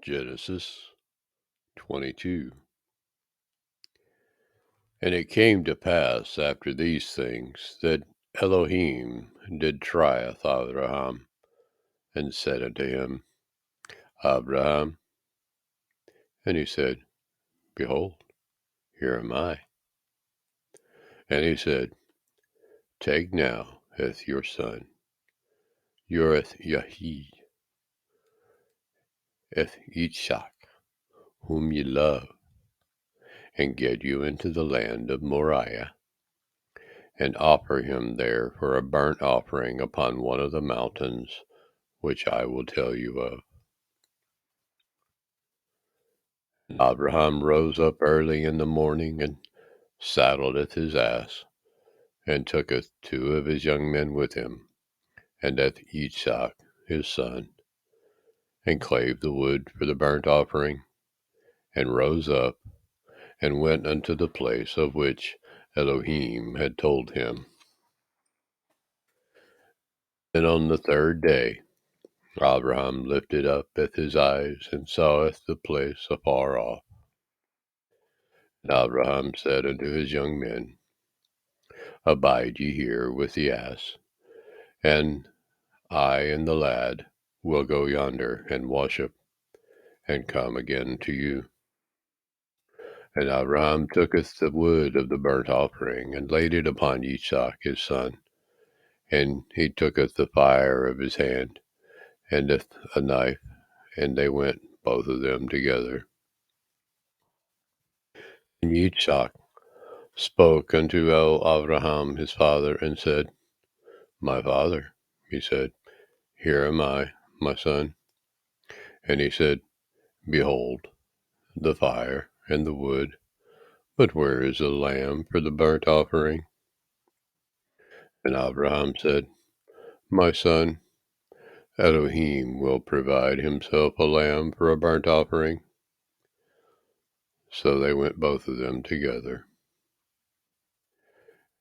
Genesis 22. And it came to pass after these things that Elohim did trieth Abraham, and said unto him, Abraham. And he said, Behold, here am I. And he said, Take now your son, your Yahid, Yitzchak, whom ye love, and get you into the land of Moriah, and offer him there for a burnt offering upon one of the mountains which I will tell you of. And Abraham rose up early in the morning, and saddleth his ass, and tooketh 2 of his young men with him, and Yitzchak his son, and clave the wood for the burnt offering, and rose up, and went unto the place of which Elohim had told him. And on the 3rd day Abraham lifted up his eyes, and saweth the place afar off. And Abraham said unto his young men, Abide ye here with the ass, and I and the lad will go yonder and worship, and come again to you. And Abraham tooketh the wood of the burnt offering, and laid it upon Yitzchak his son, and he tooketh the fire of his hand, and a knife, and they went both of them together. And Yitzchak spoke unto Abraham his father, and said, My father. He said, Here am I, my son. And he said, Behold, the fire and the wood, but where is the lamb for the burnt offering? And Abraham said, My son, Elohim will provide himself a lamb for a burnt offering. So they went both of them together.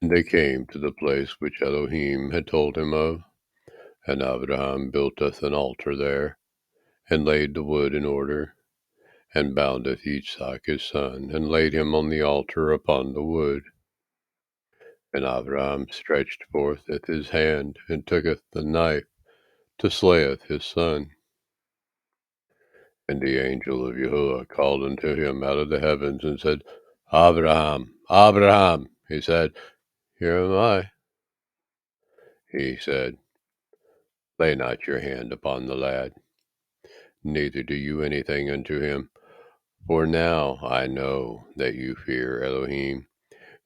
And they came to the place which Elohim had told him of, and Abraham buildeth an altar there, and laid the wood in order, and boundeth Yitzchak his son, and laid him on the altar upon the wood. And Abraham stretched forth his hand, and tooketh the knife to slayeth his son. And the angel of Yahuwah called unto him out of the heavens, and said, Abraham, Abraham. He said, Here am I. He said, Lay not your hand upon the lad, neither do you anything unto him. For now I know that you fear Elohim,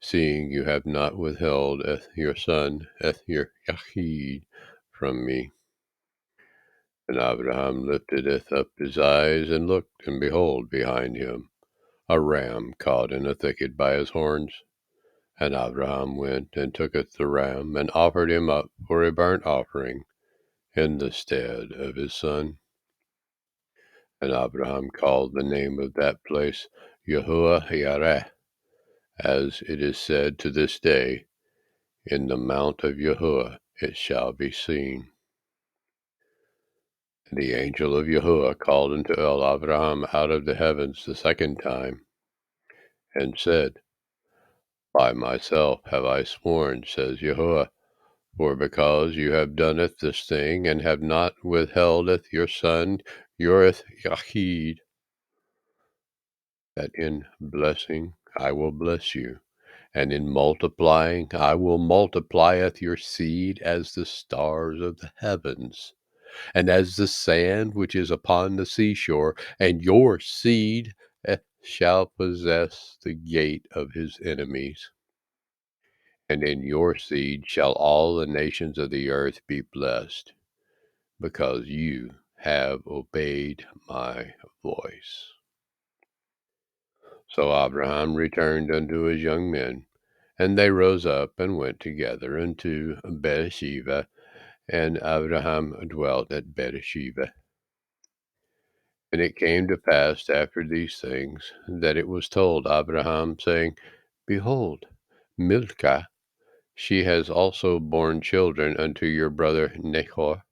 seeing you have not withheld your son, your Yahid, from me. And Abraham lifted up his eyes, and looked, and behold, behind him a ram caught in a thicket by his horns. And Abraham went, and tooketh the ram, and offered him up for a burnt offering in the stead of his son. And Abraham called the name of that place Yahuwah Yareh, as it is said to this day, In the mount of Yahuwah it shall be seen. And the angel of Yahuwah called unto Abraham out of the heavens the 2nd time, and said, By myself have I sworn, says Yahuwah, for because you have done this thing, and have not withheld your son, your Yahid, that in blessing I will bless you, and in multiplying I will multiplieth your seed as the stars of the heavens, and as the sand which is upon the seashore, and your seed shall possess the gate of his enemies. And in your seed shall all the nations of the earth be blessed, because you have obeyed my voice. So Abraham returned unto his young men, and they rose up and went together unto Bere'shiyth, and Abraham dwelt at Bere'shiyth. And it came to pass after these things, that it was told Abraham, saying, Behold, Milcah, she has also borne children unto your brother Nahor,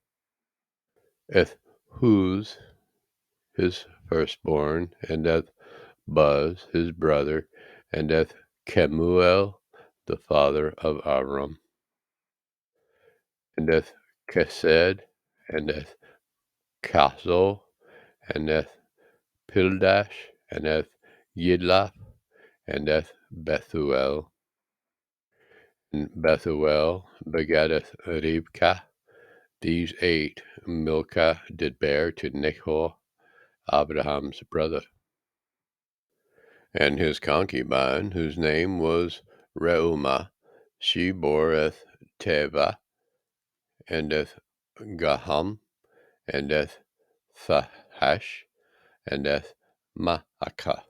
whose his firstborn, and Buz his brother, and Kemuel the father of Avram, and Kesed, and Kaso, and Pildash, and Yidlaf, and Bethuel. And Bethuel begetteth Ribkah. These 8 Milcah did bear to Nahor, Abraham's brother. And his concubine, whose name was Reumah, she boreth Teva, and Gaham, and Thahash, and Maacah.